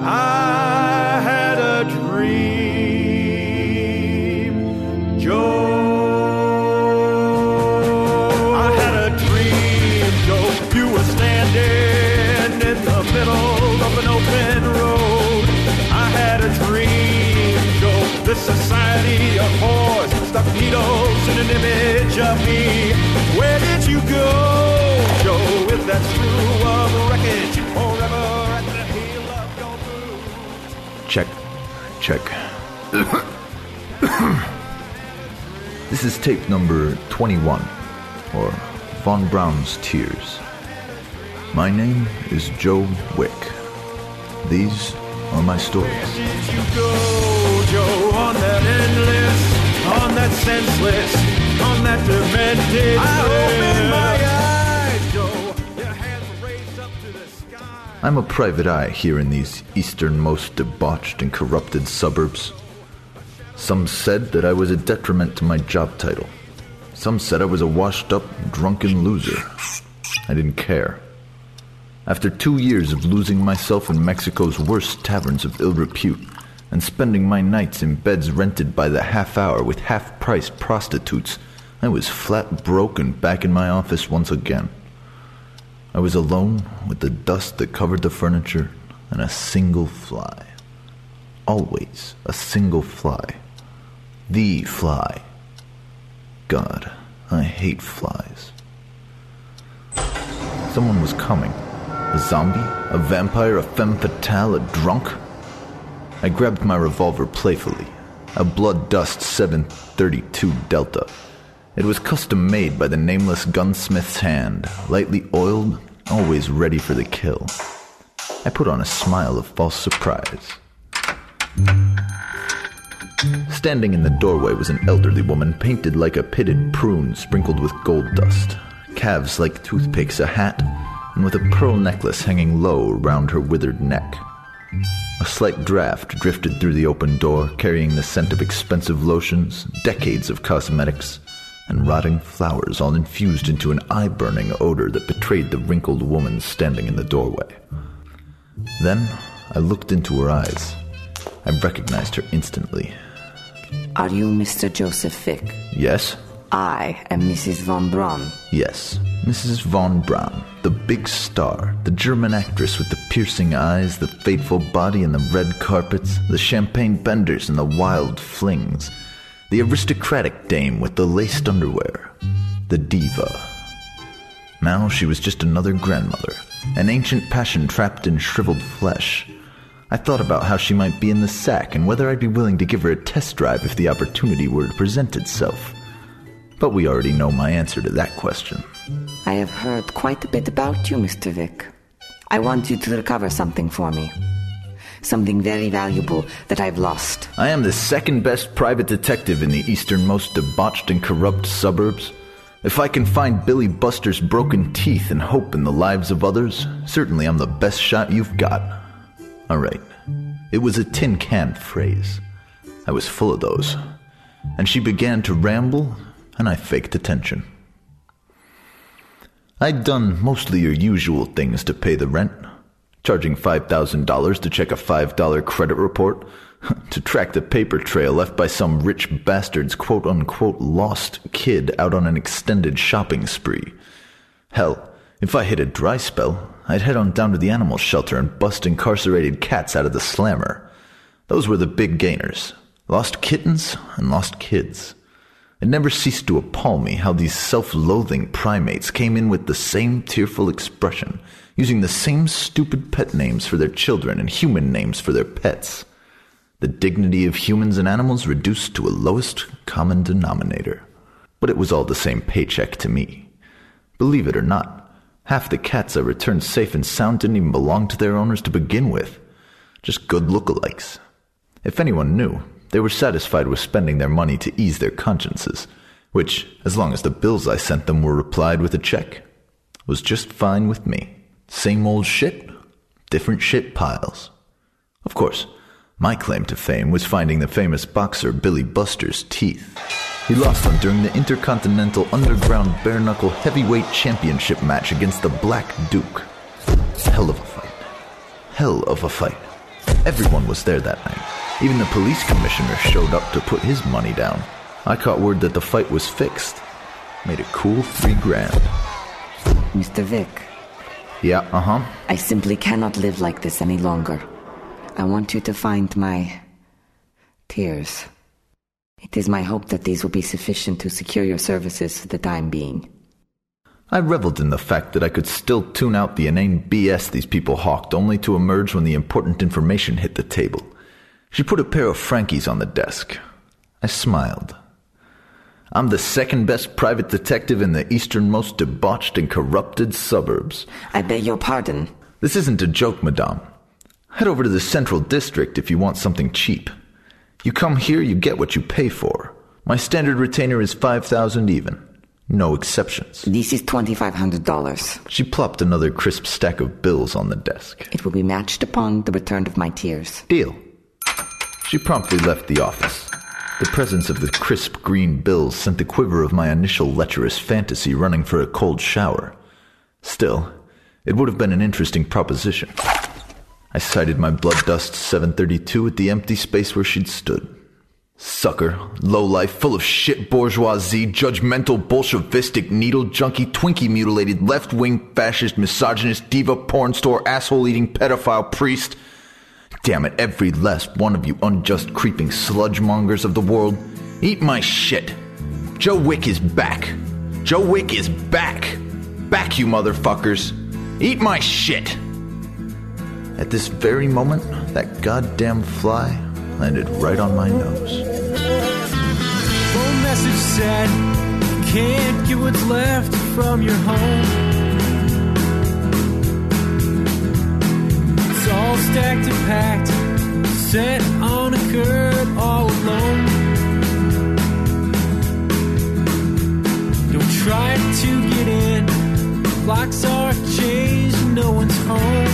I had a dream, Joe. I had a dream, Joe. You were standing in the middle of an open road. I had a dream, Joe. This society of whores stuck needles in an image of me. Where did you go, Joe? If that's true of wreckage forever at the heel of your boots. Check. This is tape number 21, or Von Braun's Tears. My name is Joe Wick. These are my stories. Where did you go, Joe? On that endless, on that senseless, on that demented. I open my eyes, Joe. Your hands raised up to the sky. I'm a private eye here in these easternmost debauched and corrupted suburbs. Some said that I was a detriment to my job title. Some said I was a washed-up, drunken loser. I didn't care. After 2 years of losing myself in Mexico's worst taverns of ill repute and spending my nights in beds rented by the half hour with half-price prostitutes, I was flat broke and back in my office once again. I was alone with the dust that covered the furniture and a single fly. Always a single fly. The fly. God, I hate flies. Someone was coming. A zombie? A vampire? A femme fatale? A drunk? I grabbed my revolver playfully. A Blood Dust 732 Delta. It was custom made by the nameless gunsmith's hand, lightly oiled, always ready for the kill. I put on a smile of false surprise. Standing in the doorway was an elderly woman painted like a pitted prune sprinkled with gold dust, calves like toothpicks, a hat, and with a pearl necklace hanging low around her withered neck. A slight draft drifted through the open door, carrying the scent of expensive lotions, decades of cosmetics, and rotting flowers all infused into an eye-burning odor that betrayed the wrinkled woman standing in the doorway. Then I looked into her eyes. I recognized her instantly. Are you Mr. Joseph Wick? Yes? I am Mrs. Von Braun. Yes, Mrs. Von Braun, the big star, the German actress with the piercing eyes, the fateful body and the red carpets, the champagne benders and the wild flings, the aristocratic dame with the laced underwear, the diva. Now she was just another grandmother, an ancient passion trapped in shriveled flesh. I thought about how she might be in the sack and whether I'd be willing to give her a test drive if the opportunity were to present itself. But we already know my answer to that question. I have heard quite a bit about you, Mr. Wick. I want you to recover something for me. Something very valuable that I've lost. I am the second best private detective in the easternmost debauched and corrupt suburbs. If I can find Billy Buster's broken teeth and hope in the lives of others, certainly I'm the best shot you've got. All right. It was a tin-can phrase. I was full of those. And she began to ramble, and I faked attention. I'd done mostly your usual things to pay the rent. Charging $5,000 to check a $5 credit report, to track the paper trail left by some rich bastard's quote-unquote lost kid out on an extended shopping spree. Hell, if I hit a dry spell, I'd head on down to the animal shelter and bust incarcerated cats out of the slammer. Those were the big gainers. Lost kittens and lost kids. It never ceased to appall me how these self-loathing primates came in with the same tearful expression, using the same stupid pet names for their children and human names for their pets. The dignity of humans and animals reduced to a lowest common denominator. But it was all the same paycheck to me. Believe it or not, half the cats I returned safe and sound didn't even belong to their owners to begin with. Just good lookalikes. If anyone knew, they were satisfied with spending their money to ease their consciences, which, as long as the bills I sent them were replied with a check, was just fine with me. Same old shit, different shit piles. Of course, my claim to fame was finding the famous boxer Billy Buster's teeth. He lost them during the Intercontinental Underground Bare-Knuckle Heavyweight Championship match against the Black Duke. Hell of a fight. hell of a fight. Everyone was there that night. Even the police commissioner showed up to put his money down. I caught word that the fight was fixed. Made a cool $3,000. Mr. Wick. Yeah, I simply cannot live like this any longer. I want you to find my tears. It is my hope that these will be sufficient to secure your services for the time being. I reveled in the fact that I could still tune out the inane BS these people hawked, only to emerge when the important information hit the table. She put a pair of Frankies on the desk. I smiled. I'm the second best private detective in the easternmost debauched and corrupted suburbs. I beg your pardon. This isn't a joke, madame. Head over to the Central District if you want something cheap. You come here, you get what you pay for. My standard retainer is $5,000 even. No exceptions. This is $2,500. She plopped another crisp stack of bills on the desk. It will be matched upon the return of my tears. Deal. She promptly left the office. The presence of the crisp green bills sent the quiver of my initial lecherous fantasy running for a cold shower. Still, it would have been an interesting proposition. I sighted my blood dust 732 at the empty space where she'd stood. Sucker, lowlife, full of shit bourgeoisie, judgmental, Bolshevistic, needle junkie, Twinkie-mutilated, left-wing, fascist, misogynist, diva, porn store, asshole-eating, pedophile, priest. Damn it, every last one of you unjust, creeping sludge-mongers of the world. Eat my shit. Joe Wick is back. Joe Wick is back. Back, you motherfuckers. Eat my shit. At this very moment, that goddamn fly landed right on my nose. Phone message said, can't get what's left from your home. It's all stacked and packed, set on a curb all alone. Don't try to get in, locks are changed, no one's home.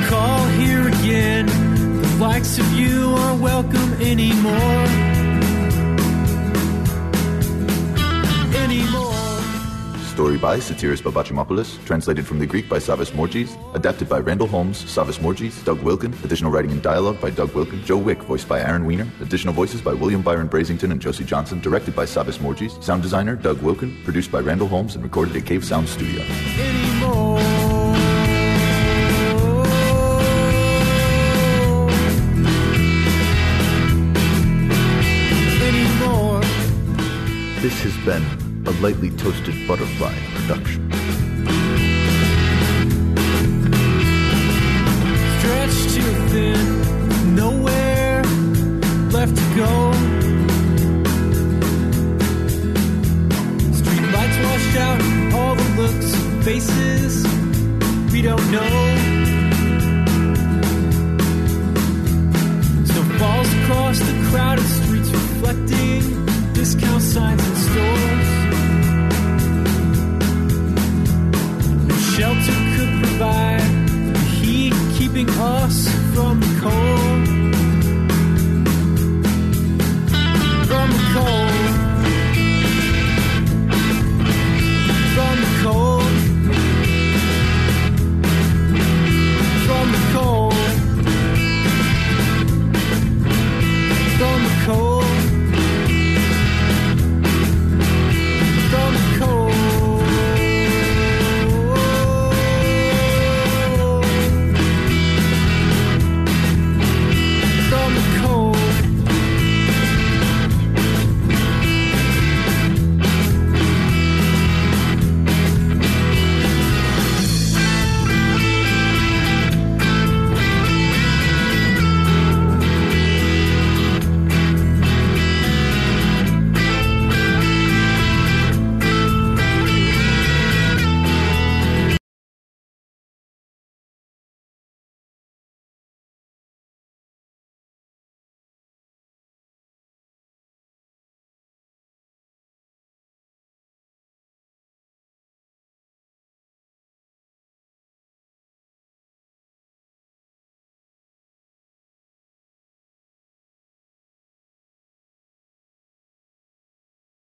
Call here again. The likes of you aren't welcome anymore. Story by Satiris Babachimopoulos, translated from the Greek by Savas Morgis, adapted by Randall Holmes, Savas Morgis, Doug Wilkin, additional writing and dialogue by Doug Wilkin, Joe Wick, voiced by Aaron Weiner, additional voices by William Byron Brazington and Josie Johnson, directed by Savas Morgis, sound designer Doug Wilkin, produced by Randall Holmes and recorded at Cave Sound Studio. This has been a Lightly Toasted Butterfly production. Stretched too thin, nowhere left to go. Street lights washed out all the looks, faces we don't know.